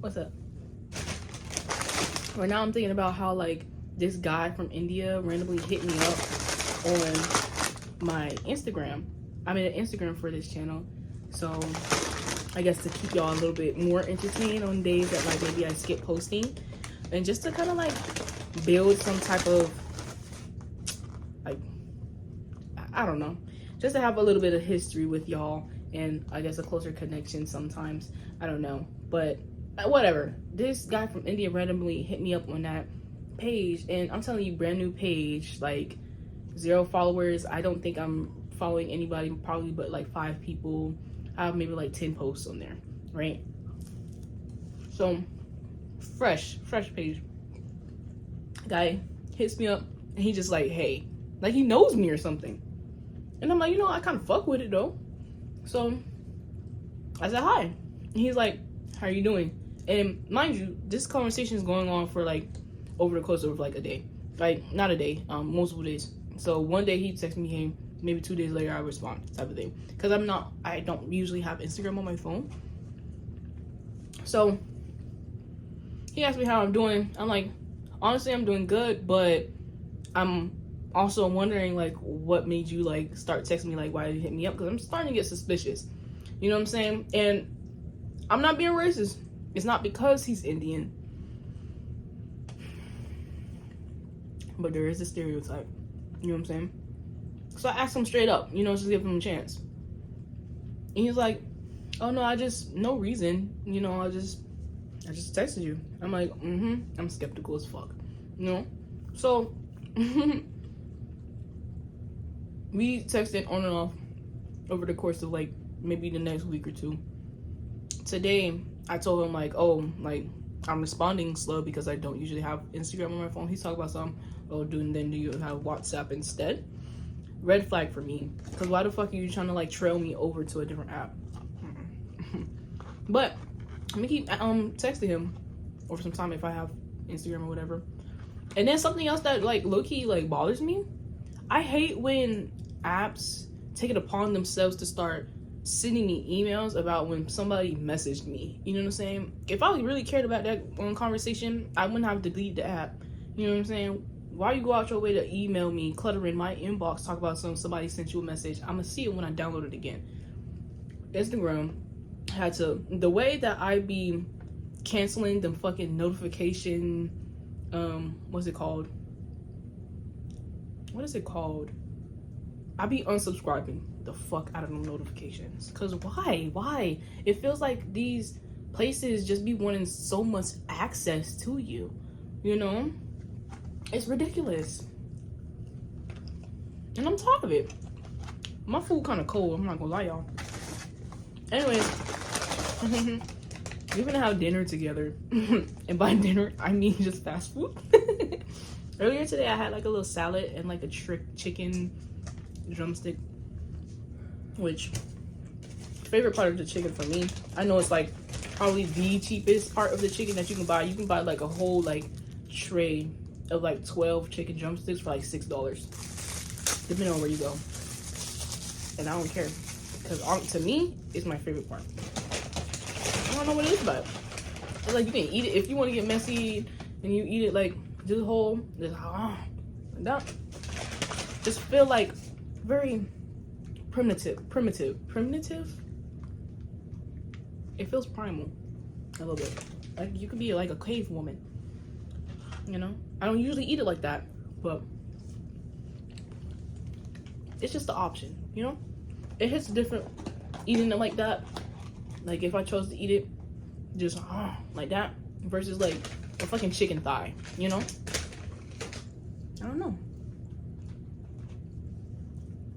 What's up? Right now I'm thinking about how like this guy from India randomly hit me up on my Instagram. I made an Instagram for this channel, so I guess to keep y'all a little bit more entertained on days that like maybe I skip posting, and just to kind of like build some type of like, I don't know, just to have a little bit of history with y'all, and I guess a closer connection sometimes. I don't know, but whatever. This guy from India randomly hit me up on that page, and I'm telling you, brand new page, like 0 followers. I don't think I'm following anybody, probably but like 5 people. I have maybe like 10 posts on there, right? So fresh page. Guy hits me up and he just like, hey, like he knows me or something. And I'm like, you know, I kind of fuck with it though. So I said hi. And he's like, how are you doing? And mind you, this conversation is going on for like over the course of like a day. Like not a day, multiple days. So one day he texts me, hey, maybe 2 days later I respond, type of thing. Because I don't usually have Instagram on my phone. So he asked me how I'm doing. I'm like, honestly, I'm doing good, but I'm also wondering like what made you like start texting me, like why did you hit me up? Because I'm starting to get suspicious. You know what I'm saying? And I'm not being racist. It's not because he's Indian. But there is a stereotype. You know what I'm saying? So I asked him straight up, you know, just give him a chance. And he's like, oh no, no reason. You know, I just texted you. I'm like, I'm skeptical as fuck. You know? So we texted on and off over the course of like maybe the next week or 2. Today, I told him like, oh, like I'm responding slow because I don't usually have Instagram on my phone. He's talking about something. Oh, dude, then do you have WhatsApp instead? Red flag for me. Because why the fuck are you trying to like trail me over to a different app? But I'm gonna keep texting him over some time if I have Instagram or whatever. And then something else that like low-key like bothers me. I hate when apps take it upon themselves to start sending me emails about when somebody messaged me. You know what I'm saying? If I really cared about that conversation, I wouldn't have deleted the app. You know what I'm saying? Why you go out your way to email me, cluttering my inbox, talk about somebody sent you a message? I'm gonna see it when I download it again. Instagram had to, the way that I be canceling them fucking notification, what's it called? What is it called? I be unsubscribing the fuck out of them notifications. Cause why? It feels like these places just be wanting so much access to you, you know? It's ridiculous. And I'm tired of it. My food kind of cold, I'm not gonna lie, y'all. Anyways, we're gonna have dinner together. And by dinner, I mean just fast food. Earlier today, I had like a little salad and like a chicken drumstick. Which, favorite part of the chicken for me, I know it's like probably the cheapest part of the chicken that you can buy. You can buy like a whole like tray of like 12 chicken drumsticks for like $6, depending on where you go. And I don't care, because to me, it's my favorite part. I don't know what it is about it. It's like you can eat it if you want to get messy, and you eat it like this whole, that just feel like very primitive. It feels primal a little bit. Like you could be like a cave woman, you know? I don't usually eat it like that, but it's just the option, you know? It hits different eating it like that. Like if I chose to eat it just like that versus like a fucking chicken thigh, you know? I don't know.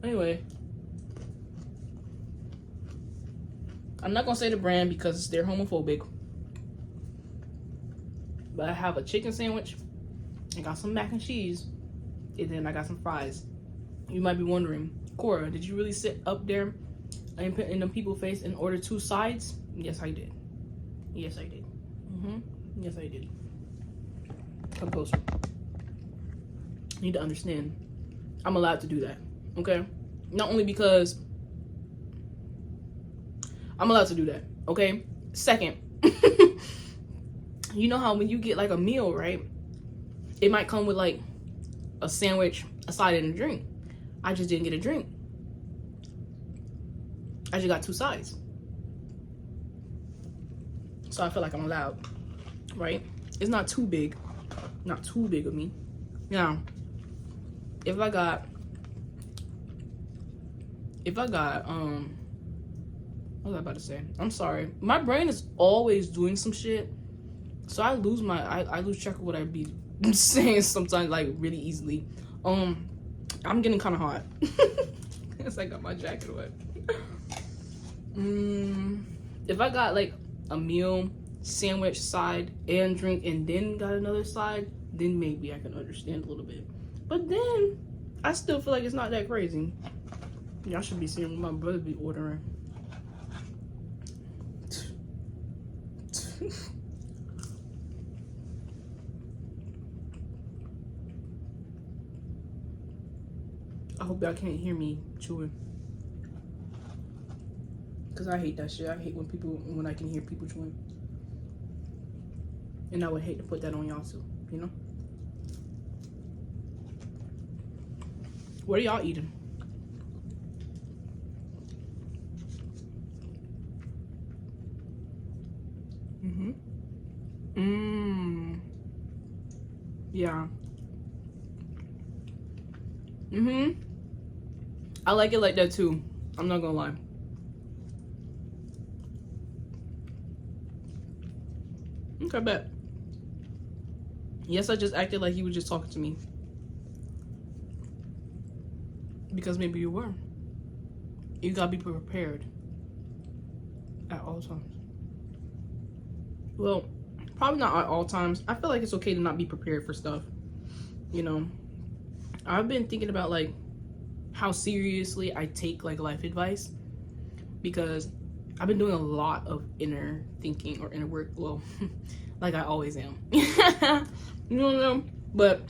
Anyway, I'm not gonna say the brand because they're homophobic, but I have a chicken sandwich, I got some mac and cheese, and then I got some fries. You might be wondering, Cora, did you really sit up there and put in the people's face and order 2 sides? Yes, I did. Yes, I did. Yes, I did. Come closer. You need to understand, I'm allowed to do that, okay? Not only because I'm allowed to do that, okay? Second, you know how when you get like a meal, right? It might come with like a sandwich, a side, and a drink. I just didn't get a drink. I just got 2 sides. So I feel like I'm allowed, right? It's not too big. Not too big of me. Now, if I got, what was I about to say? I'm sorry. My brain is always doing some shit. So I lose track of what I be saying sometimes, like, really easily. I'm getting kind of hot. Guess I got my jacket wet. If I got like a meal, sandwich, side, and drink, and then got another side, then maybe I can understand a little bit. But then I still feel like it's not that crazy. Y'all should be seeing what my brother be ordering. I hope y'all can't hear me chewing. Cause I hate that shit. I hate when I can hear people chewing. And I would hate to put that on y'all too, you know? What are y'all eating? Yeah. I like it like that too. I'm not gonna lie. Okay, bet. Yes, I just acted like you were just talking to me. Because maybe you were. You gotta be prepared at all times. Well, probably not at all times. I feel like it's okay to not be prepared for stuff. You know, I've been thinking about like how seriously I take like life advice, because I've been doing a lot of inner thinking or inner work. Well, like I always am. You know, but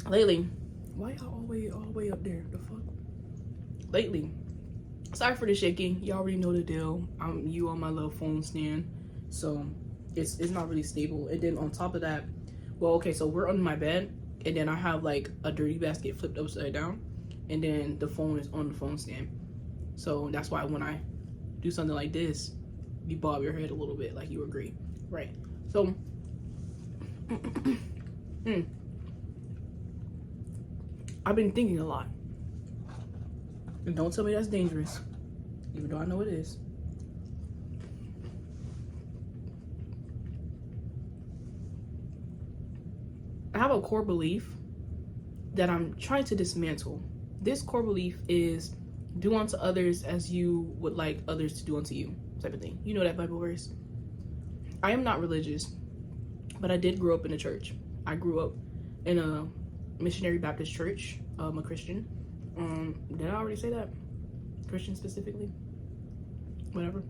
lately, why y'all all the way up there? The fuck? Lately, sorry for the shaking. Y'all already know the deal. I'm on my little phone stand, so it's not really stable. And then on top of that, well, okay, so we're on my bed, and then I have like a dirty basket flipped upside down, and then the phone is on the phone stand. So that's why when I do something like this, you bob your head a little bit, like you agree, right? So, I've been thinking a lot. And don't tell me that's dangerous, even though I know it is. I have a core belief that I'm trying to dismantle. This core belief is do unto others as you would like others to do unto you, type of thing. You know that Bible verse? I am not religious, but I did grow up in a church. I grew up in a missionary Baptist church. I'm a Christian. Did I already say that? Christian specifically? Whatever.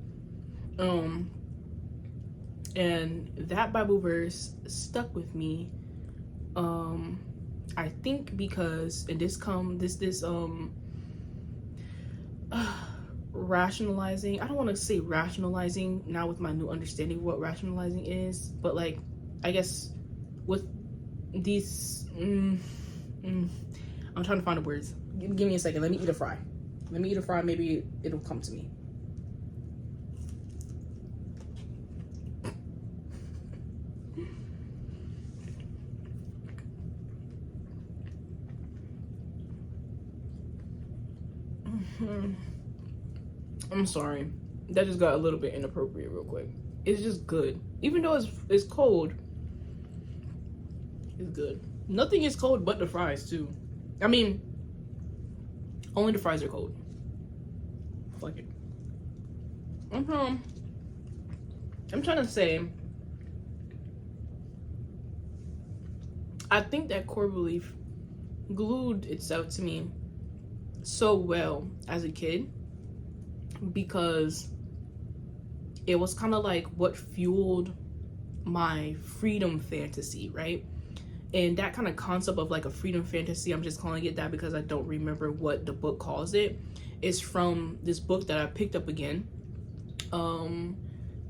And that Bible verse stuck with me. I think because, and this rationalizing, I don't want to say rationalizing now with my new understanding of what rationalizing is, but like, I guess with these, I'm trying to find the words. Give me a second. Let me eat a fry. Maybe it'll come to me. I'm sorry. That just got a little bit inappropriate real quick. It's just good. Even though it's cold, it's good. Nothing is cold but the fries too. I mean, only the fries are cold. Fuck it. I'm trying to say, I think that core belief glued itself to me so well as a kid, because it was kind of like what fueled my freedom fantasy, right? And that kind of concept of like a freedom fantasy, I'm just calling it that because I don't remember what the book calls it, is from this book that I picked up again.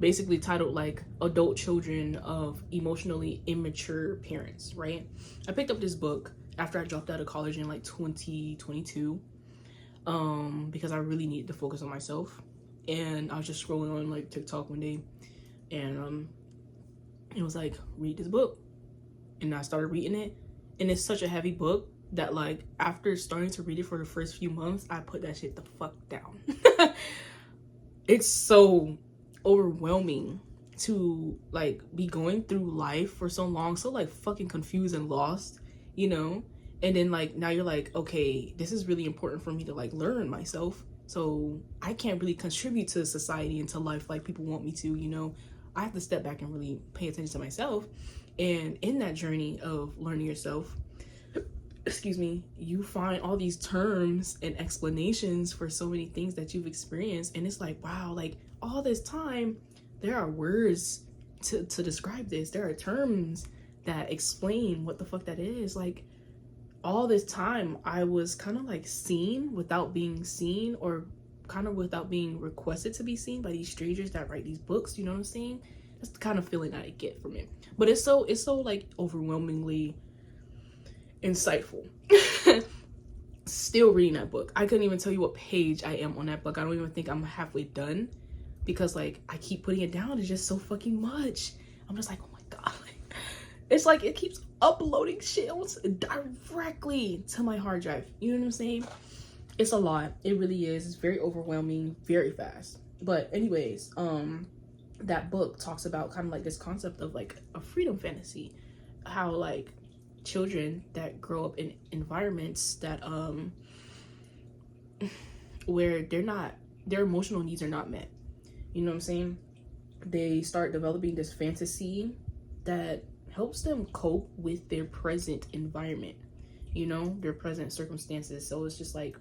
basically titled like Adult Children of Emotionally Immature Parents, right? I picked up this book after I dropped out of college in like 2022, because I really needed to focus on myself. And I was just scrolling on like TikTok one day, and it was like, read this book. And I started reading it, and it's such a heavy book that like after starting to read it for the first few months, I put that shit the fuck down. It's so overwhelming to like be going through life for so long, so like fucking confused and lost, you know? And then like now you're like, okay, this is really important for me to like learn myself, so I can't really contribute to society and to life like people want me to, you know? I have to step back and really pay attention to myself. And in that journey of learning yourself, excuse me, you find all these terms and explanations for so many things that you've experienced, and it's like, wow, like all this time there are words to describe this, there are terms that explain what the fuck that is. Like all this time I was kind of like seen without being seen, or kind of without being requested to be seen by these strangers that write these books, you know what I'm saying? That's the kind of feeling that I get from it. But it's so like overwhelmingly insightful. Still reading that book. I couldn't even tell you what page I am on that book. I don't even think I'm halfway done, because like I keep putting it down. It's just so fucking much. I'm just like, oh my god. It's like it keeps uploading shit directly to my hard drive. You know what I'm saying? It's a lot. It really is. It's very overwhelming, very fast. But anyways, that book talks about kind of like this concept of like a freedom fantasy, how like children that grow up in environments that where their emotional needs are not met, you know what I'm saying, they start developing this fantasy that helps them cope with their present environment, you know, their present circumstances. So it's just like,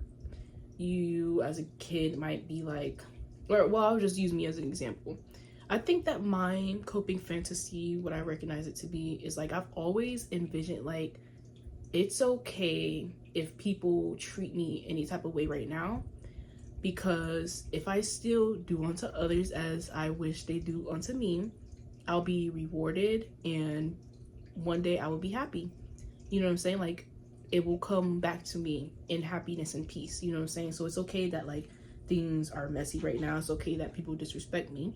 you as a kid might be like, or well, I'll just use me as an example. I think that my coping fantasy, what I recognize it to be, is like I've always envisioned like it's okay if people treat me any type of way right now, because if I still do unto others as I wish they do unto me, I'll be rewarded, and one day I will be happy. You know what I'm saying? Like it will come back to me in happiness and peace. You know what I'm saying? So it's okay that like things are messy right now. It's okay that people disrespect me.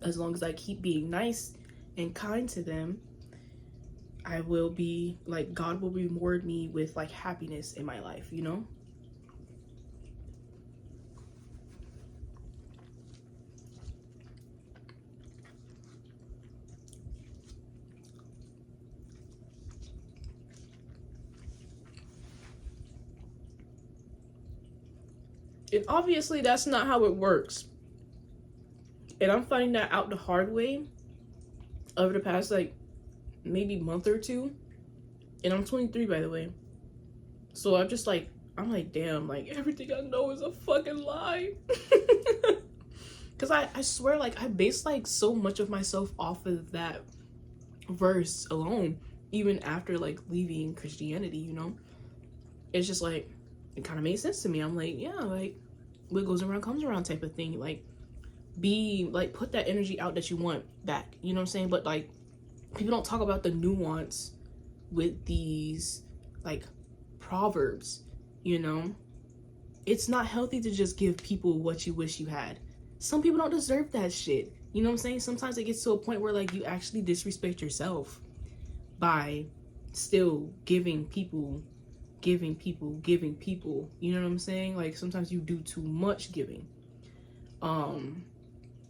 As long as I keep being nice and kind to them, I will be like, God will reward me with like happiness in my life, you know? And obviously that's not how it works. And I'm finding that out the hard way over the past like maybe month or two. And I'm 23, by the way. So I'm like, damn, like everything I know is a fucking lie. Because I swear, like I based like so much of myself off of that verse alone, even after like leaving Christianity, you know? It's just like, it kind of made sense to me. I'm like, yeah, like what goes around comes around type of thing. Like be like, put that energy out that you want back, you know what I'm saying? But like people don't talk about the nuance with these like proverbs, you know? It's not healthy to just give people what you wish you had. Some people don't deserve that shit, you know what I'm saying? Sometimes it gets to a point where like you actually disrespect yourself by still giving people, you know what I'm saying? Like sometimes you do too much giving.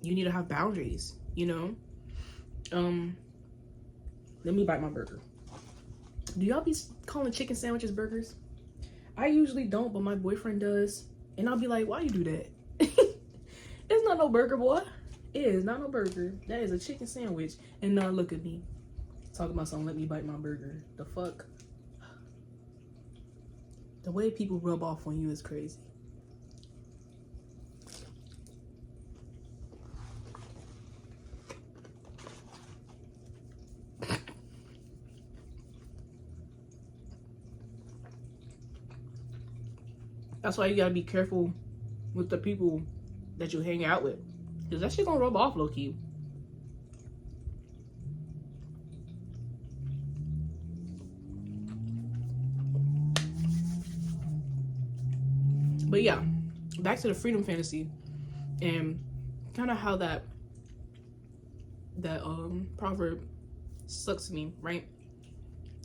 You need to have boundaries, you know? Let me bite my burger. Do y'all be calling chicken sandwiches burgers? I usually don't, but my boyfriend does. And I'll be like, why you do that? It's not no burger, boy. It is not no burger. That is a chicken sandwich. And now look at me. Talking about something, let me bite my burger. The fuck? The way people rub off on you is crazy. That's why you gotta be careful with the people that you hang out with. Cause that shit gonna rub off low key. But yeah, back to the freedom fantasy and kind of how that proverb sucks me, right?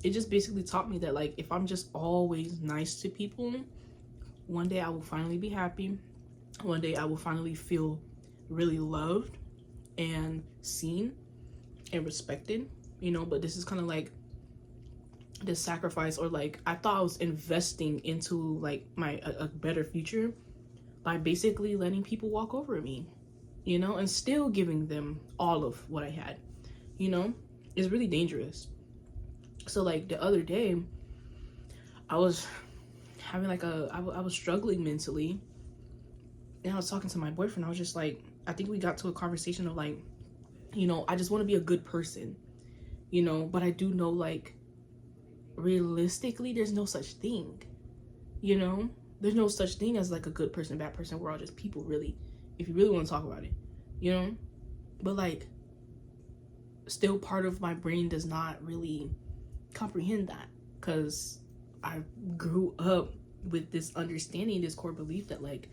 It just basically taught me that, like, if I'm just always nice to people, one day I will finally be happy. One day I will finally feel really loved and seen and respected, you know. But this is kind of like this sacrifice, or like I thought I was investing into like a better future by basically letting people walk over me, you know, and still giving them all of what I had, you know. It's really dangerous. So like the other day I was having like I was struggling mentally, and I was talking to my boyfriend. I was just like, I think we got to a conversation of like, you know, I just want to be a good person, you know, but I do know, like, realistically there's no such thing, you know. There's no such thing as like a good person, bad person. We're all just people, really, if you really want to talk about it, you know. But like, still part of my brain does not really comprehend that, because I grew up with this understanding, this core belief that like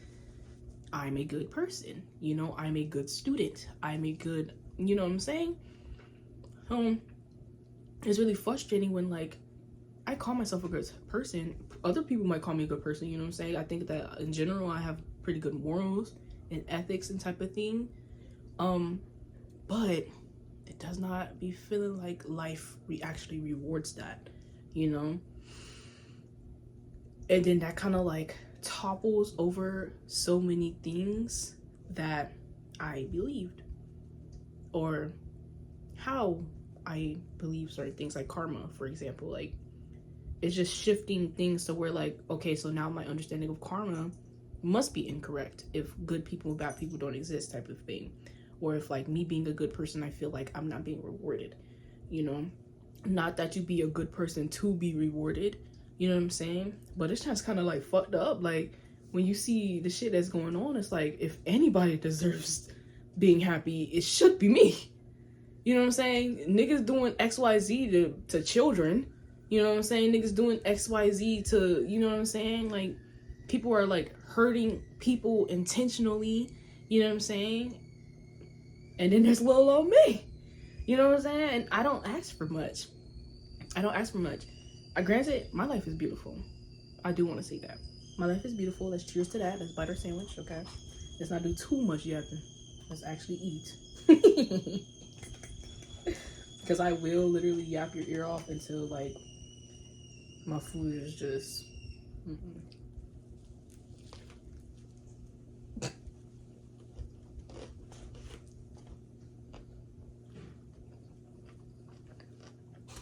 I'm a good person, you know, I'm a good student, I'm a good, you know what I'm saying. It's really frustrating when like I call myself a good person, other people might call me a good person, you know what I'm saying. I think that in general I have pretty good morals and ethics and type of thing, but it does not be feeling like life actually rewards that, you know. And then that kind of like topples over so many things that I believed, or how I believe certain things, like karma, for example. Like, it's just shifting things to where like, okay, so now my understanding of karma must be incorrect if good people and bad people don't exist, type of thing. Or if like me being a good person, I feel like I'm not being rewarded, you know. Not that you be a good person to be rewarded, you know what I'm saying, but it's just kind of like fucked up. Like, when you see the shit that's going on, it's like, if anybody deserves being happy, it should be me, you know what I'm saying. Niggas doing XYZ to children, you know what I'm saying. Niggas doing XYZ to, you know what I'm saying, like, people are like hurting people intentionally, you know what I'm saying. And then there's little old me, you know what I'm saying. And I don't ask for much. Granted, my life is beautiful. I do want to say that. My life is beautiful. Let's cheers to that. Let's bite our sandwich, okay? Let's not do too much yapping. Let's actually eat. Because I will literally yap your ear off until, like, my food is just...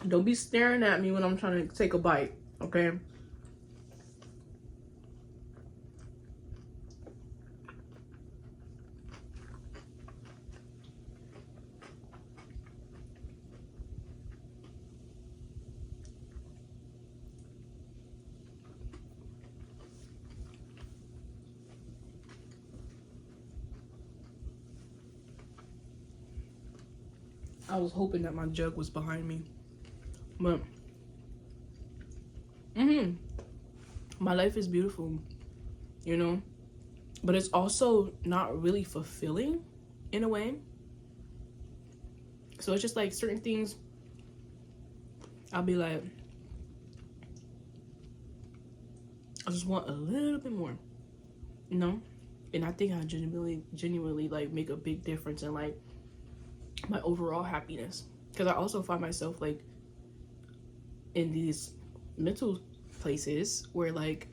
Don't be staring at me when I'm trying to take a bite, okay? I was hoping that my jug was behind me. But my life is beautiful, you know, but it's also not really fulfilling in a way. So it's just like certain things I'll be like, I just want a little bit more, you know. And I think I genuinely like make a big difference in like my overall happiness, because I also find myself like in these mental places where like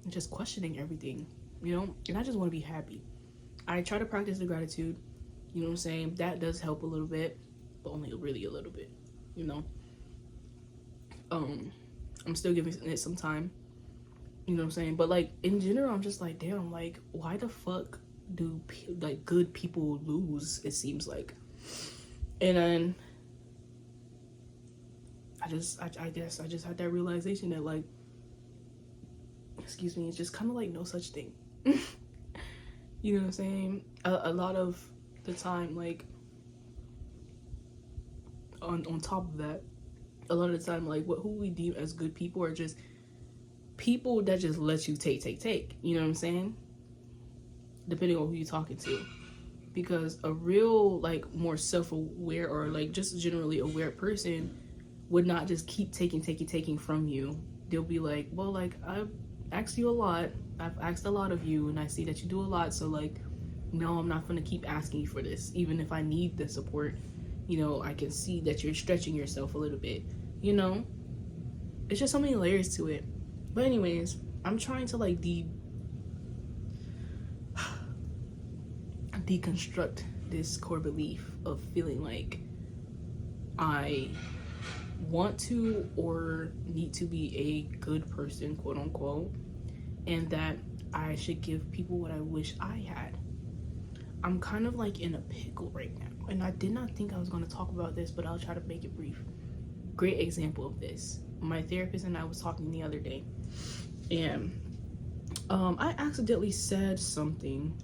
I'm just questioning everything, you know. And I just want to be happy. I try to practice the gratitude, you know what I'm saying. That does help a little bit, but only really a little bit, you know. I'm still giving it some time, you know what I'm saying. But like in general, I'm just like, damn, like, why the fuck do like good people lose, it seems like. And then I guess I just had that realization that like, excuse me, it's just kind of like no such thing. You know what I'm saying? A lot of the time, like, on top of that, a lot of the time, like, who we deem as good people are just people that just let you take. You know what I'm saying? Depending on who you're talking to. Because a real, like, more self-aware or, like, just generally aware person would not just keep taking from you. They'll be like, well, like, I've asked you a lot. I've asked a lot of you, and I see that you do a lot. So, like, no, I'm not going to keep asking you for this. Even if I need the support, you know, I can see that you're stretching yourself a little bit. You know? It's just so many layers to it. But anyways, I'm trying to, like, deconstruct this core belief of feeling like I want to or need to be a good person, quote unquote, and that I should give people what I wish I had. I'm kind of like in a pickle right now, and I did not think I was going to talk about this, but I'll try to make it brief. Great example of this. My therapist and I was talking the other day, and I accidentally said something.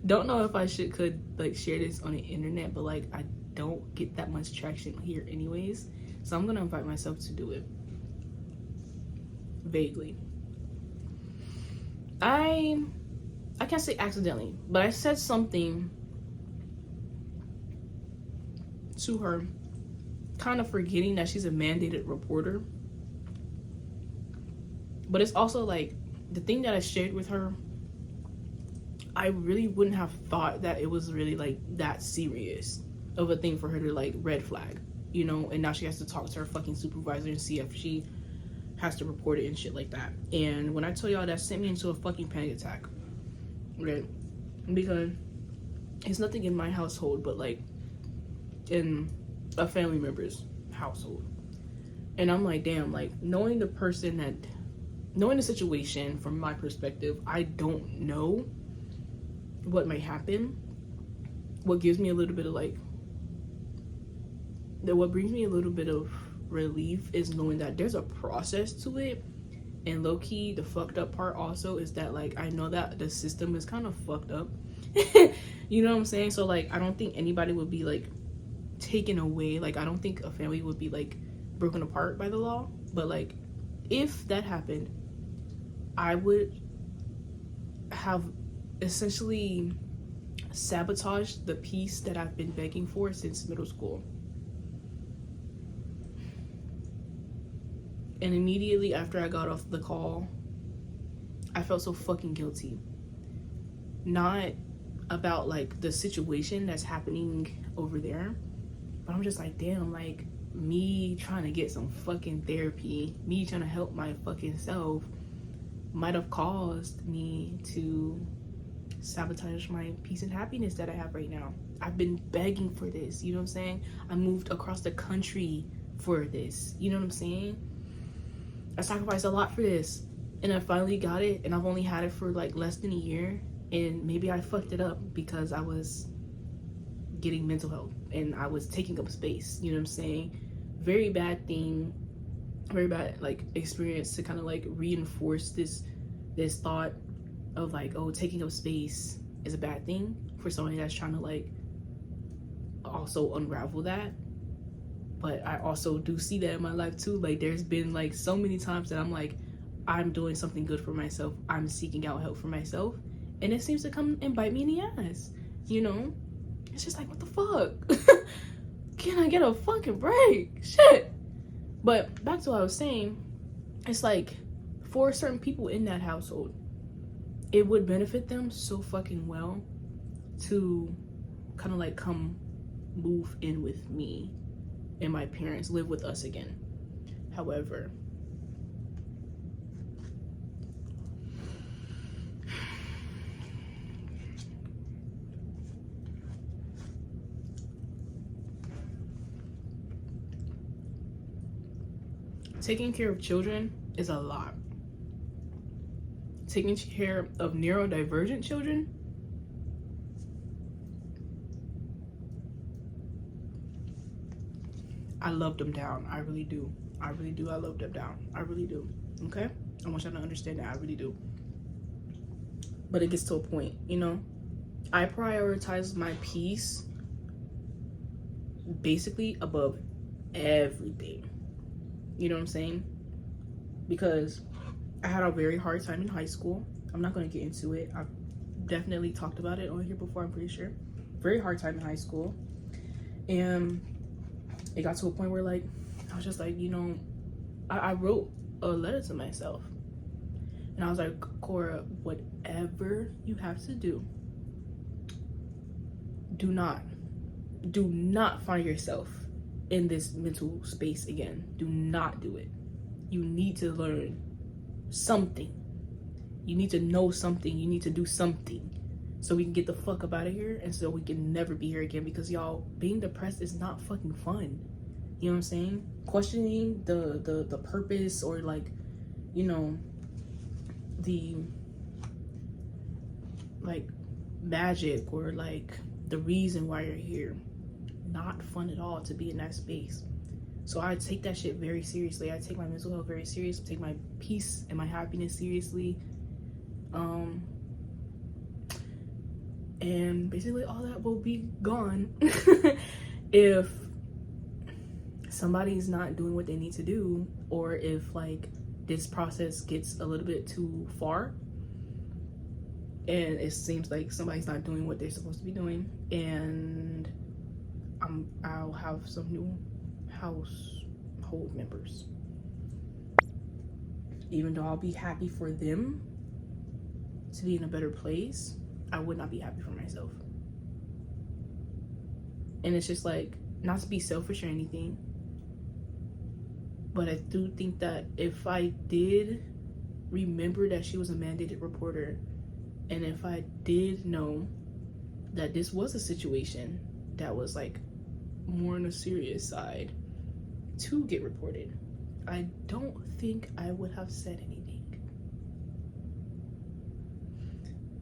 Don't know if I could like share this on the internet, but like I don't get that much traction here anyways, so I'm gonna invite myself to do it. Vaguely. I can't say accidentally, but I said something to her, kind of forgetting that she's a mandated reporter. But it's also like the thing that I shared with her, I really wouldn't have thought that it was really like that serious of a thing for her to like red flag, you know, and now she has to talk to her fucking supervisor and see if she has to report it and shit like that. And when I tell y'all, that sent me into a fucking panic attack, right? Because it's nothing in my household, but like in a family member's household. And I'm like, damn, like knowing the situation from my perspective, I don't know what might happen. What gives me a little bit of like, what brings me a little bit of relief is knowing that there's a process to it. And low-key, the fucked up part also is that like I know that the system is kind of fucked up. You know what I'm saying? So like I don't think anybody would be like taken away. Like I don't think a family would be like broken apart by the law. But like if that happened, I would have essentially sabotaged the peace that I've been begging for since middle school. And immediately after I got off the call, I felt so fucking guilty. Not about like the situation that's happening over there, but I'm just like, damn, like me trying to get some fucking therapy, me trying to help my fucking self might have caused me to sabotage my peace and happiness that I have right now. I've been begging for this, you know what I'm saying? I moved across the country for this, you know what I'm saying? I sacrificed a lot for this, and I finally got it, and I've only had it for like less than a year, and maybe I fucked it up because I was getting mental health and I was taking up space, you know what I'm saying? Very bad thing, very bad like experience to kind of like reinforce this thought of like, oh, taking up space is a bad thing for somebody that's trying to like also unravel that. But I also do see that in my life too. Like there's been like so many times that I'm like, I'm doing something good for myself, I'm seeking out help for myself, and it seems to come and bite me in the ass, you know? It's just like, what the fuck? Can I get a fucking break? Shit. But back to what I was saying, it's like for certain people in that household, it would benefit them so fucking well to kind of like come move in with me and my parents, live with us again. However, taking care of children is a lot. Taking care of neurodivergent children, I love them down. I really do. I really do. I love them down. I really do. Okay? I want y'all to understand that. I really do. but it gets to a point, you know. I prioritize my peace basically above everything. You know what I'm saying? Because I had a very hard time in high school. I'm not going to get into it. I've definitely talked about it on here before, I'm pretty sure. Very hard time in high school. And it got to a point where, like, I was just like, you know, I wrote a letter to myself. And I was like, Cora, whatever you have to do, do not find yourself in this mental space again. Do not do it. You need to learn something. You need to know something. You need to do something so we can get the fuck up out of here, and so we can never be here again. Because y'all, being depressed is not fucking fun. You know what I'm saying? Questioning the purpose, or like, you know, the like magic, or like the reason why you're here. Not fun at all to be in that space. So I take that shit very seriously. I take my mental health very serious. I take my peace and my happiness seriously. And basically all that will be gone if somebody's not doing what they need to do, or if like this process gets a little bit too far and it seems like somebody's not doing what they're supposed to be doing, and I'll have some new household members. Even though I'll be happy for them to be in a better place, I would not be happy for myself. And it's just like, not to be selfish or anything, but I do think that if I did remember that she was a mandated reporter, and if I did know that this was a situation that was like more on a serious side to get reported, I don't think I would have said anything.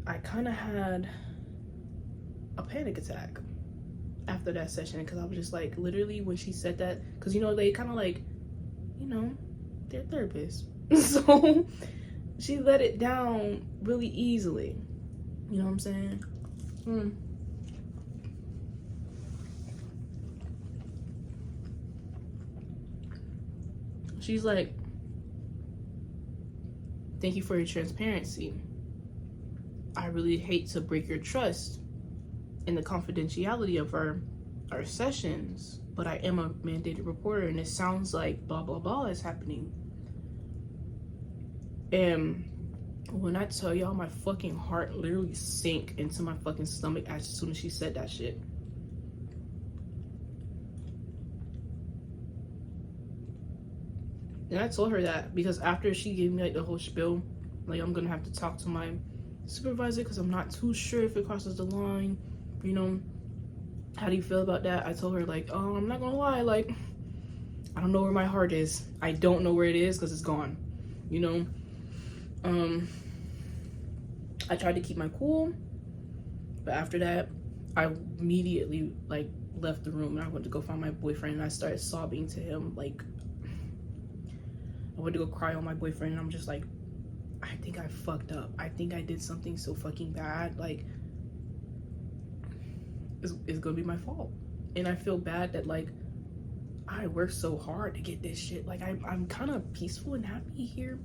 I kind of had a panic attack after that session, because I was just like, literally when she said that, because you know, they kind of like, you know, they're therapists. So she let it down really easily. You know what I'm saying? She's like, thank you for your transparency. I really hate to break your trust in the confidentiality of our sessions, but I am a mandated reporter, and it sounds like blah blah blah is happening. And when I tell y'all, my fucking heart literally sank into my fucking stomach as soon as she said that shit. And I told her that because after she gave me like the whole spiel, like, I'm gonna have to talk to my supervisor because I'm not too sure if it crosses the line, you know, how do you feel about that? I told her, like, oh, I'm not gonna lie, like, I don't know where my heart is. I don't know where it is because it's gone, you know. I tried to keep my cool, but after that I immediately like left the room, and I went to go find my boyfriend, and I started sobbing to him. Like, I went to go cry on my boyfriend, and I'm just like, I think I fucked up. I think I did something so fucking bad. Like, it's gonna be my fault. And I feel bad that, like, I worked so hard to get this shit. Like, I'm kind of peaceful and happy here,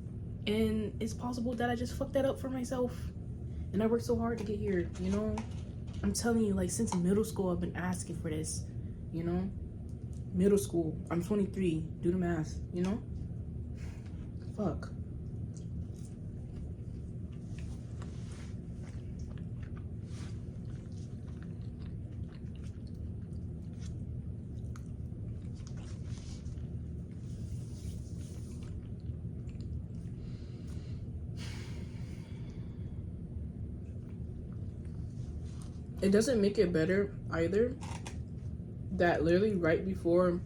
and it's possible that I just fucked that up for myself. And I worked so hard to get here, you know. I'm telling you, like, since middle school I've been asking for this, you know. Middle school, I'm 23, do the math, you know. Fuck. It doesn't make it better either that literally right before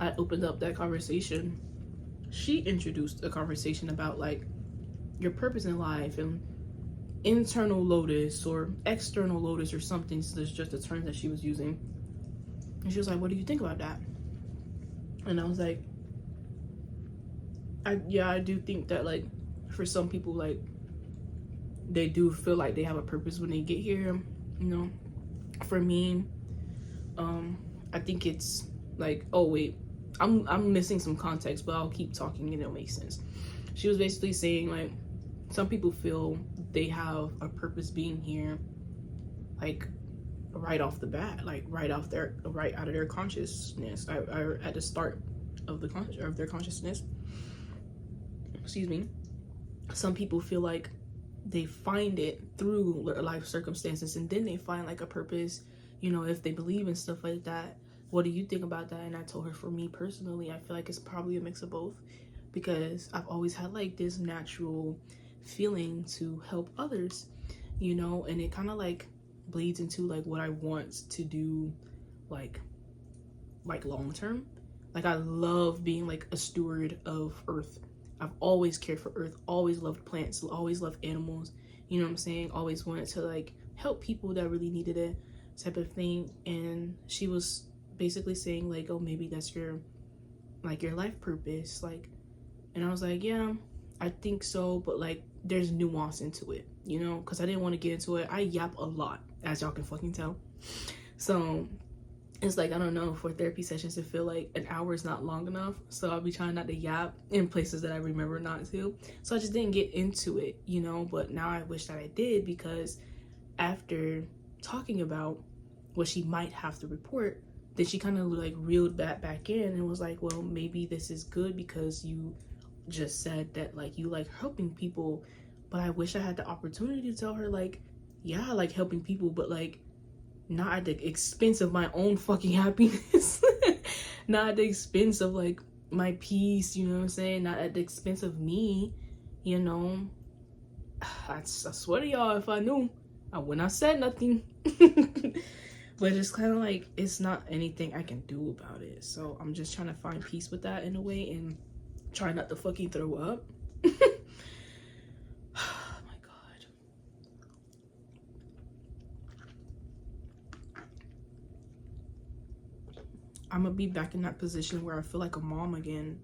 I opened up that conversation, she introduced a conversation about, like, your purpose in life and internal lotus or external lotus or something. So there's just a term that she was using, and she was like, what do you think about that? And I was like, I do think that, like, for some people, like, they do feel like they have a purpose when they get here. You know, for me, I think it's like, oh wait, I'm missing some context, but I'll keep talking and it'll make sense. She was basically saying like, some people feel they have a purpose being here, like right off the bat, like right out of their consciousness, at the start of their consciousness. Excuse me. Some people feel like they find it through life circumstances, and then they find like a purpose, you know, if they believe in stuff like that. What do you think about that? And I told her, for me personally, I feel like it's probably a mix of both, because I've always had like this natural feeling to help others, you know, and it kind of like bleeds into like what I want to do, like long term. Like I love being like a steward of earth. I've always cared for earth, always loved plants, always loved animals, you know what I'm saying? Always wanted to like help people that really needed it, type of thing. And she was basically saying like, oh, maybe that's your life purpose, like. And I was like, yeah, I think so, but like there's nuance into it, you know, because I didn't want to get into it. I yap a lot, as y'all can fucking tell. So it's like, I don't know, for therapy sessions, it feel like an hour is not long enough. So I'll be trying not to yap in places that I remember not to. So I just didn't get into it, you know, but now I wish that I did, because after talking about what she might have to report, then she kind of like reeled that back in and was like, well, maybe this is good, because you just said that like you like helping people. But I wish I had the opportunity to tell her like, yeah, I like helping people, but like not at the expense of my own fucking happiness. Not at the expense of like my peace, you know what I'm saying? Not at the expense of me, you know. I swear to y'all, if I knew, I wouldn't have said nothing. But it's kind of like, it's not anything I can do about it. So I'm just trying to find peace with that in a way, and try not to fucking throw up. Oh my god. I'm gonna be back in that position where I feel like a mom again.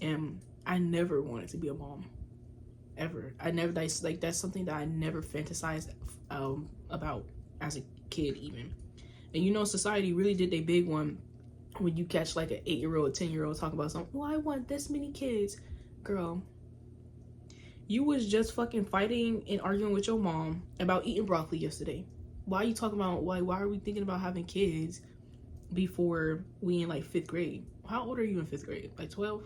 And I never wanted to be a mom. Ever. That's something that I never fantasized about as a kid even. And you know, society really did a big one when you catch like an 8-year-old, 10-year-old talking about something. Oh, I want this many kids. Girl, you was just fucking fighting and arguing with your mom about eating broccoli yesterday. Why are you talking about, why are we thinking about having kids before we in like 5th grade? How old are you in 5th grade? Like 12?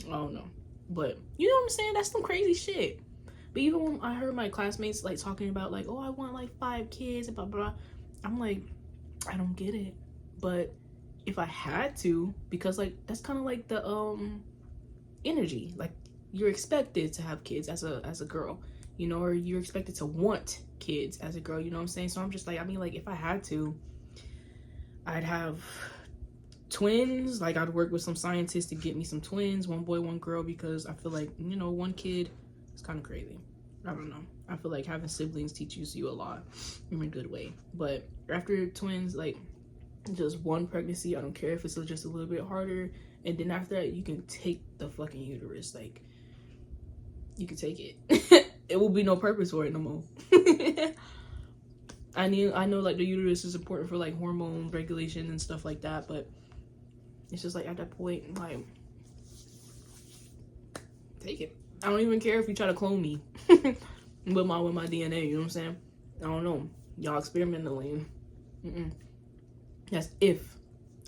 I don't know. But you know what I'm saying? That's some crazy shit. But even when I heard my classmates like talking about like, oh, I want like 5 kids, blah blah, I'm like, I don't get it. But if I had to, because like that's kind of like the energy, like you're expected to have kids as a girl, you know, or you're expected to want kids as a girl, you know what I'm saying? So I'm just like, I mean, like if I had to, I'd have twins. Like I'd work with some scientists to get me some twins, 1 boy 1 girl, because I feel like, you know, 1 kid is kind of crazy. I don't know, I feel like having siblings teaches you a lot in a good way. But after twins, like just 1 pregnancy, I don't care if it's just a little bit harder, and then after that you can take the fucking uterus, like you can take it. It will be no purpose for it no more. I know like the uterus is important for like hormone regulation and stuff like that, but it's just like at that point, like, take it. I don't even care if you try to clone me with my DNA, you know what I'm saying? I don't know, y'all experimentally. That's if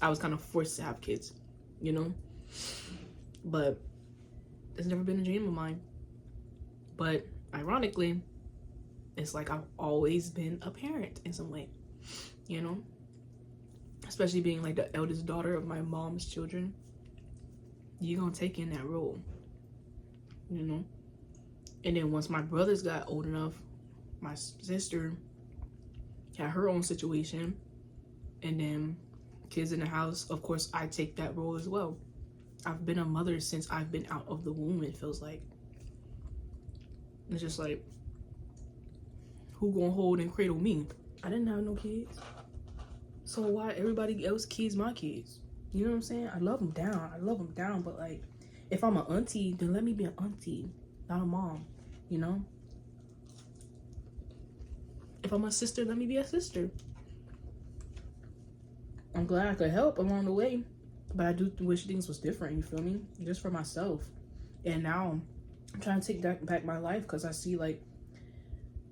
I was kind of forced to have kids, you know? But it's never been a dream of mine. But ironically, it's like I've always been a parent in some way, you know? Especially being like the eldest daughter of my mom's children. You're gonna take in that role, you know? And then once my brothers got old enough, my sister had her own situation, and then kids in the house, of course I take that role as well. I've been a mother since I've been out of the womb, it feels like. It's just like, who gonna hold and cradle me? I didn't have no kids, so why everybody else kids my kids? You know what I'm saying? I love them down, but like, if I'm an auntie, then let me be an auntie, not a mom, you know? If I'm a sister, let me be a sister. I'm glad I could help along the way, but I do wish things was different, you feel me? Just for myself. And now I'm trying to take that back my life, because I see like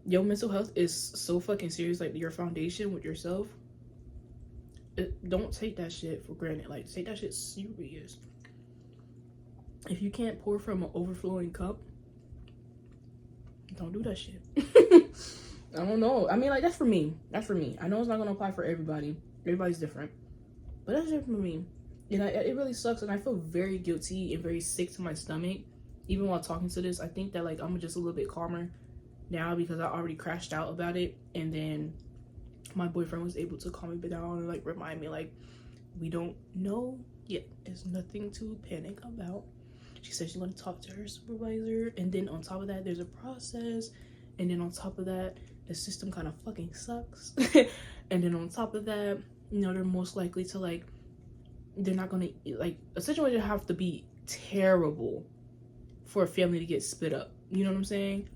your mental health is so fucking serious, like your foundation with yourself. Don't take that shit for granted. Like, take that shit serious. If you can't pour from an overflowing cup, don't do that shit. I don't know. I mean, like, that's for me. That's for me. I know it's not gonna apply for everybody. Everybody's different. But that's just for me. And it really sucks, and I feel very guilty and very sick to my stomach. Even while talking to this, I think that, like, I'm just a little bit calmer now because I already crashed out about it. And then my boyfriend was able to calm me down and, like, remind me, like, we don't know yet. There's nothing to panic about. She said she's going to talk to her supervisor. And then on top of that, there's a process. And then on top of that, the system kind of fucking sucks. And then on top of that, you know, they're most likely to, like, they're not going to, like, a situation have to be terrible for a family to get split up. You know what I'm saying?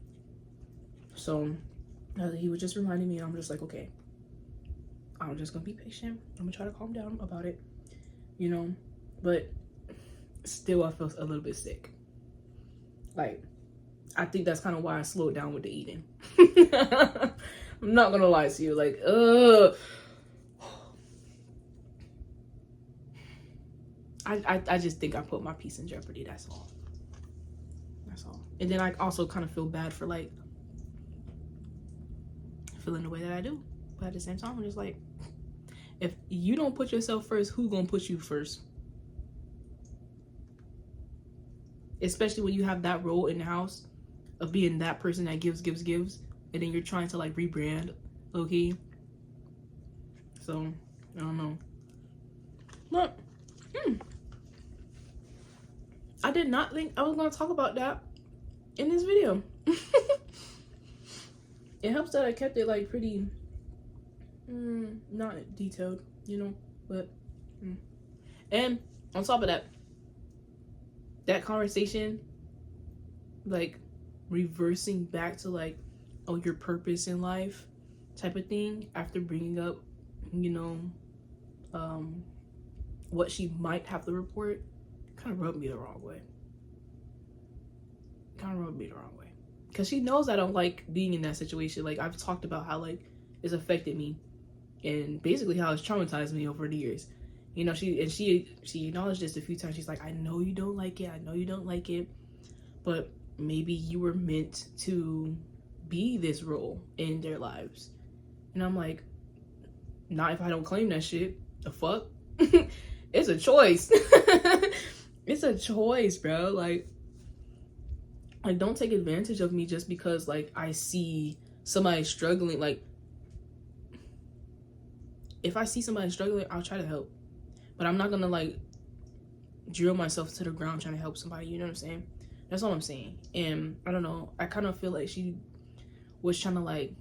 So he was just reminding me, and I'm just like, okay, I'm just going to be patient. I'm going to try to calm down about it, you know? But still, I feel a little bit sick. Like, I think that's kind of why I slowed down with the eating. I'm not going to lie to you. Like, I just think I put my peace in jeopardy. That's all. That's all. And then I also kind of feel bad for, like, feeling the way that I do. But at the same time, I'm just like, if you don't put yourself first, who gonna put you first? Especially when you have that role in the house of being that person that gives, and then you're trying to, like, rebrand, low-key. So, I don't know. But, I did not think I was going to talk about that in this video. It helps that I kept it, like, pretty, not detailed, you know, but, and on top of that, that conversation, like, reversing back to, like, oh, your purpose in life type of thing, after bringing up, you know, what she might have to report, kind of rubbed me the wrong way. Because she knows I don't like being in that situation. Like, I've talked about how, like, it's affected me and basically how it's traumatized me over the years. You know, she acknowledged this a few times. She's like, I know you don't like it, but maybe you were meant to be this role in their lives. And I'm like, not if I don't claim that shit. The fuck? It's a choice. It's a choice, bro. Like, don't take advantage of me just because, like, I see somebody struggling. Like, if I see somebody struggling, I'll try to help. But I'm not gonna, like, drill myself to the ground trying to help somebody. You know what I'm saying? That's all I'm saying. And I don't know. I kind of feel like she was trying to, like,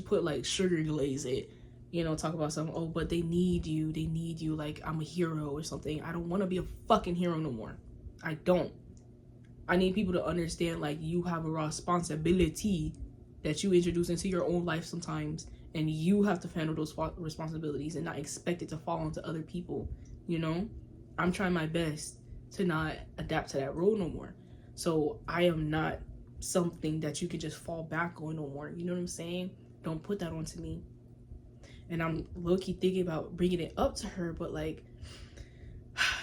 put, like, sugar glaze it. You know, talk about something. Oh, but they need you. Like, I'm a hero or something. I don't want to be a fucking hero no more. I don't. I need people to understand, like, you have a responsibility that you introduce into your own life sometimes, and you have to handle those responsibilities and not expect it to fall onto other people, you know? I'm trying my best to not adapt to that role no more. So I am not something that you can just fall back on no more. You know what I'm saying? Don't put that onto me. And I'm low-key thinking about bringing it up to her, but, like,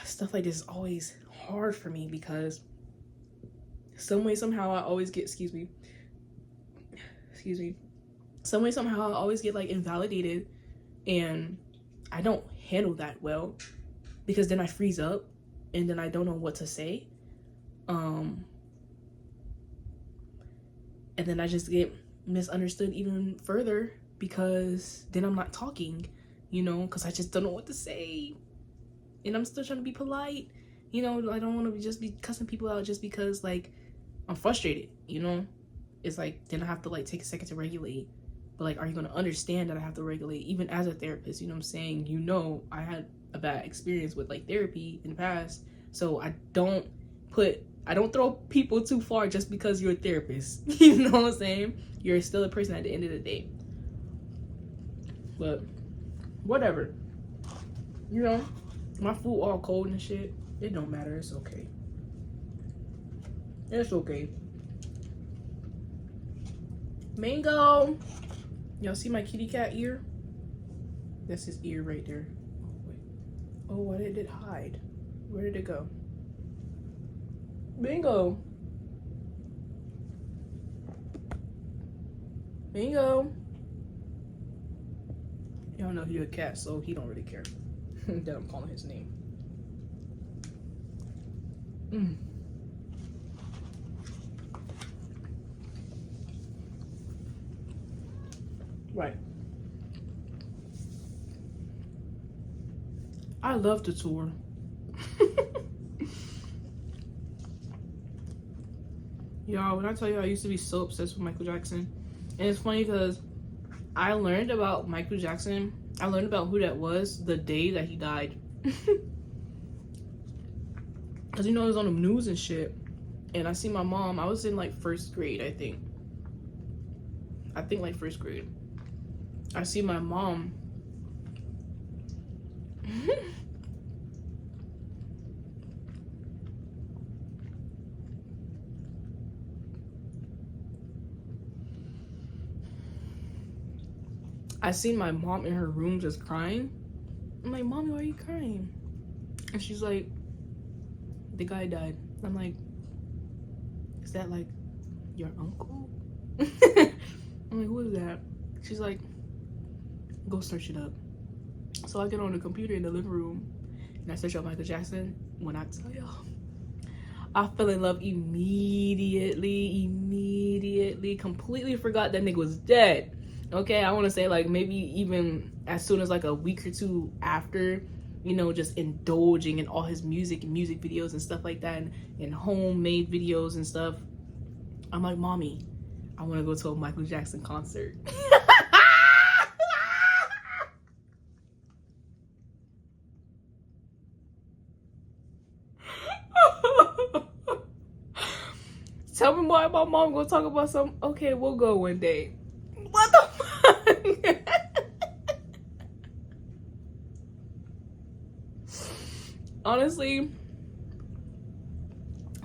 stuff like this is always hard for me because some way, somehow I always get, some way, somehow I always get, like, invalidated, and I don't handle that well because then I freeze up and then I don't know what to say. And then I just get misunderstood even further because then I'm not talking, you know, because I just don't know what to say. And I'm still trying to be polite, you know. I don't want to just be cussing people out just because, like, I'm frustrated, you know. It's like, then I have to, like, take a second to regulate. But, like, are you going to understand that I have to regulate even as a therapist? You know what I'm saying? You know, I had a bad experience with, like, therapy in the past. So I don't throw people too far just because you're a therapist. You know what I'm saying? You're still a person at the end of the day. But whatever. You know, my food all cold and shit. It don't matter. It's okay. It's okay. Mango. Y'all see my kitty cat ear? That's his ear right there. Oh, wait. Oh, why did it hide? Where did it go? Mango. Mango. Y'all know he's a cat, so he don't really care that I'm calling his name. Right. I love the tour. Y'all, when I tell you I used to be so obsessed with Michael Jackson, and it's funny because I learned about Michael Jackson. I learned about who that was the day that he died. Because, you know, it was on the news and shit. And I see my mom. I was in, like, first grade, I think. Like, first grade. I see my mom. I seen my mom in her room just crying. I'm like, Mommy, why are you crying? And she's like, the guy died. I'm like, is that like your uncle? I'm like, who is that? She's like, go search it up. So I get on the computer in the living room and I search up Michael Jackson. When I tell y'all, I fell in love immediately. Completely forgot that nigga was dead. Okay, I want to say like maybe even as soon as like a week or two after, you know, just indulging in all his music and music videos and stuff like that, and homemade videos and stuff. I'm like, Mommy, I want to go to a Michael Jackson concert. Tell me why my mom gonna talk about some. Okay, we'll go one day. What the fuck? Honestly,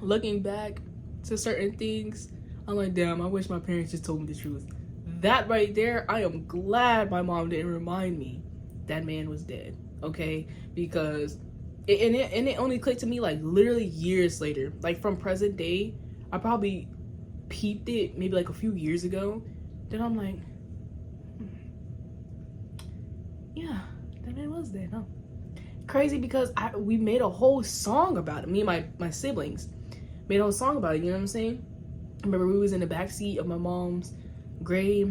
looking back to certain things, I'm like, damn, I wish my parents just told me the truth. That right there, I am glad my mom didn't remind me that man was dead. Okay, because it only clicked to me like literally years later, like from present day. I probably peeped it maybe like a few years ago. Then I'm like, yeah, that man was dead, huh? Crazy, because we made a whole song about it. Me and my siblings made a whole song about it, you know what I'm saying? I remember we was in the backseat of my mom's gray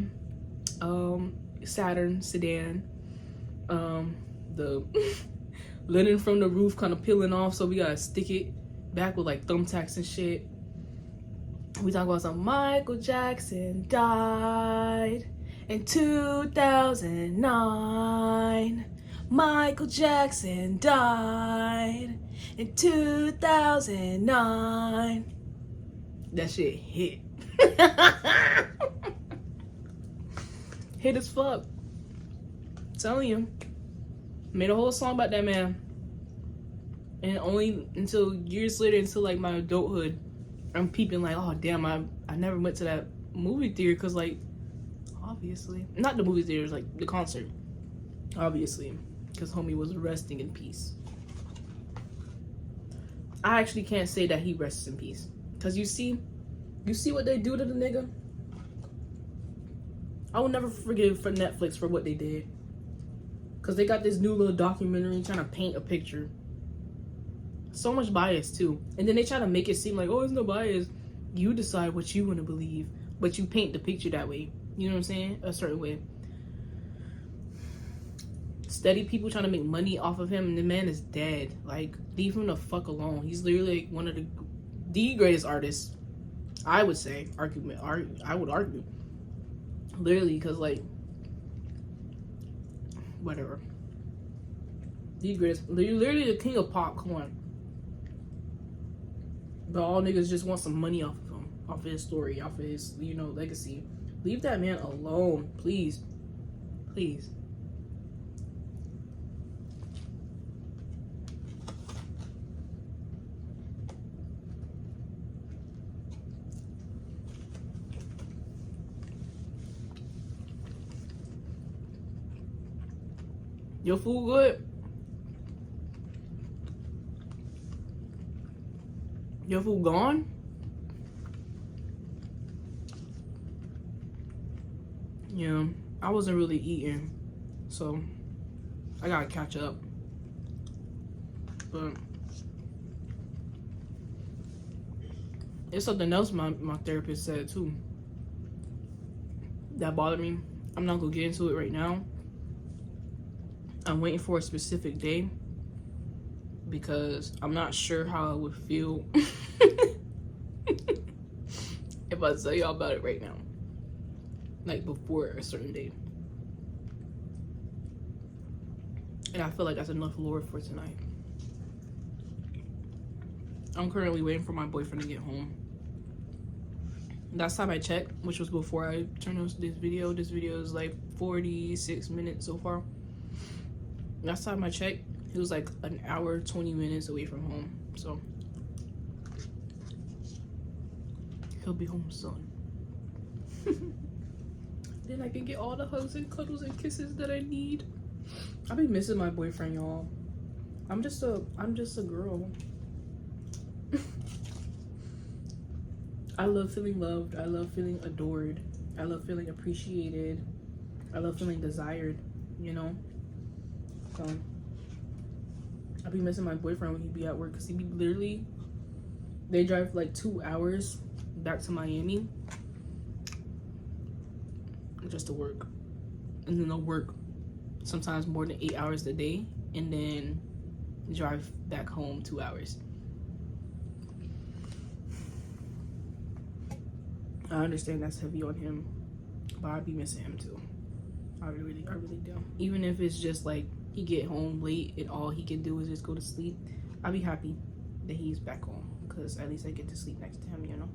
Saturn sedan. The linen from the roof kind of peeling off, so we gotta stick it back with like thumbtacks and shit. We talk about some Michael Jackson died in 2009. Michael Jackson died in 2009. That shit hit. Hit as fuck. I'm telling you. Made a whole song about that man. And only until years later, until like my adulthood, I'm peeping like, oh damn, I never went to that movie theater, because like, obviously, not the movie theaters, like the concert, obviously, because homie was resting in peace. I actually can't say that he rests in peace, because you see what they do to the nigga. I will never forgive for Netflix for what they did, because they got this new little documentary trying to paint a picture. So much bias too, and then they try to make it seem like, oh, there's no bias. You decide what you want to believe, but you paint the picture that way. You know what I'm saying? A certain way. Steady people trying to make money off of him, and the man is dead. Like, leave him the fuck alone. He's literally like one of the greatest artists, I would say. I would argue, literally, because like, whatever. The greatest, literally the king of pop. Come on. But all niggas just want some money off of him, off of his story, off of his, you know, legacy. Leave that man alone, please. Please. Your food good? Your food gone? Yeah, I wasn't really eating, so I gotta catch up. But it's something else my therapist said too that bothered me. I'm not gonna get into it right now. I'm waiting for a specific day because I'm not sure how I would feel if I tell y'all about it right now, like before a certain day. And I feel like that's enough lore for tonight. I'm currently waiting for my boyfriend to get home. Last time I checked, which was before I turned on this video. This video is like 46 minutes so far. Last time I checked, he was like an hour, 20 minutes away from home. So he'll be home soon. Then I can get all the hugs and cuddles and kisses that I need. I've been missing my boyfriend, y'all. I'm just a girl. I love feeling loved. I love feeling adored. I love feeling appreciated. I love feeling desired, you know? So I'll be missing my boyfriend when he be at work, because he be literally, they drive like 2 hours back to Miami just to work. And then they'll work sometimes more than 8 hours a day and then drive back home 2 hours. I understand that's heavy on him, but I'd be missing him too. I really do. Even if it's just like he get home late and all he can do is just go to sleep, I'd be happy that he's back home, because at least I get to sleep next to him, you know?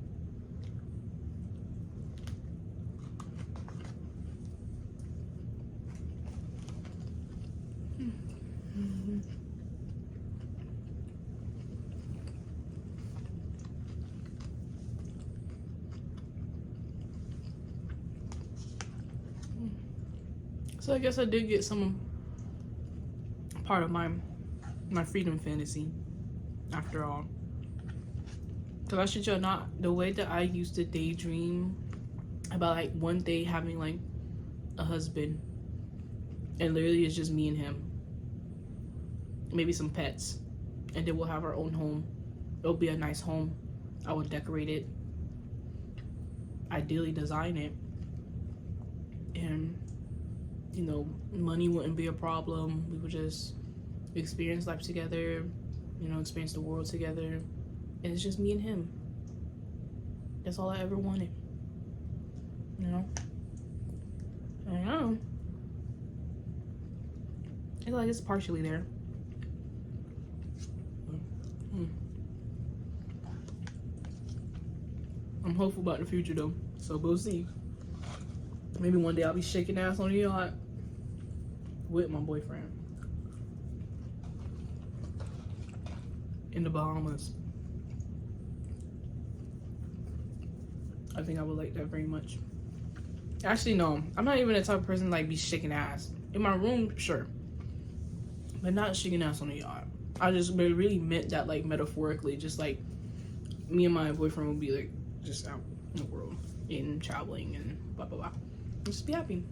So I guess I did get some part of my freedom fantasy after all. Because I shit y'all not, the way that I used to daydream about like one day having like a husband and literally it's just me and him, maybe some pets, and then we'll have our own home. It'll be a nice home. I will decorate it, ideally design it, and you know, money wouldn't be a problem. We would just experience life together, you know, experience the world together. And it's just me and him. That's all I ever wanted. You know? I know. It's like it's partially there. I'm hopeful about the future though. So we'll see. Maybe one day I'll be shaking ass on the yacht with my boyfriend in the Bahamas. I think I would like that very much. Actually, no. I'm not even the type of person like be shaking ass. In my room, sure. But not shaking ass on the yacht. I just really meant that like metaphorically. Just like me and my boyfriend would be like just out in the world and traveling and blah blah blah. Just be happy.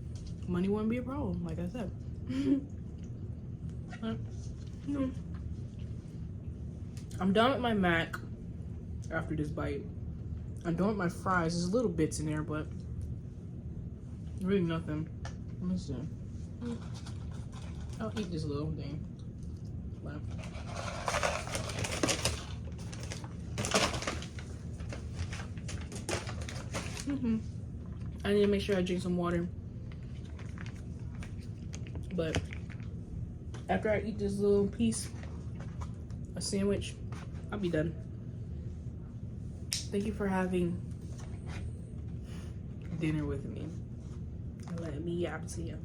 Money wouldn't be a problem, like I said. But, you know, I'm done with my mac after this bite. I'm done with my fries. There's little bits in there, but really nothing. Let me see. I'll eat this little thing. But, I need to make sure I drink some water. But after I eat this little piece, a sandwich, I'll be done. Thank you for having dinner with me and letting me yap to you.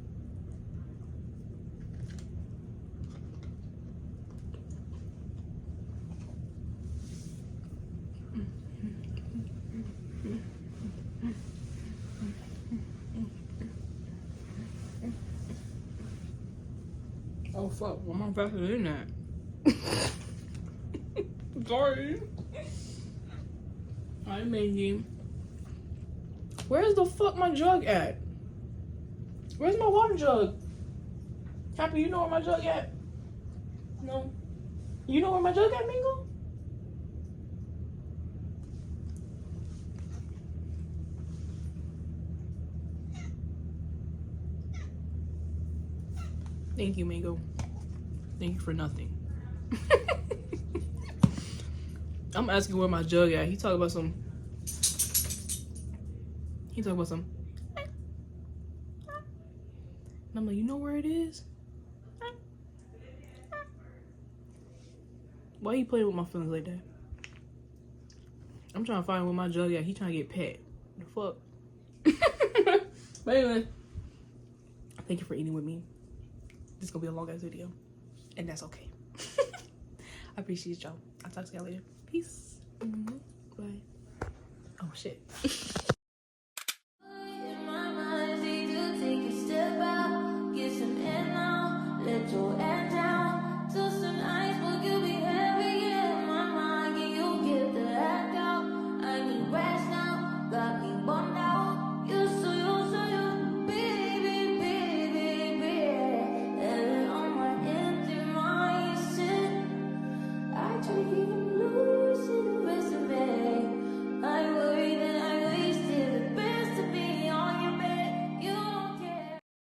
Oh fuck, why am I faster than that? Sorry. Hi, Maggie. Where's the fuck my jug at? Where's my water jug? Happy, you know where my jug at? No. You know where my jug at, Mingo? Thank you, Mingo. Thank you for nothing. I'm asking where my jug at. He talking about some. And I'm like, you know where it is? Why you playing with my feelings like that? I'm trying to find where my jug at. He trying to get pet. The fuck? But anyway, thank you for eating with me. This is gonna be a long ass video, and that's okay. I appreciate y'all. I'll talk to y'all later. Peace. Bye. Oh shit.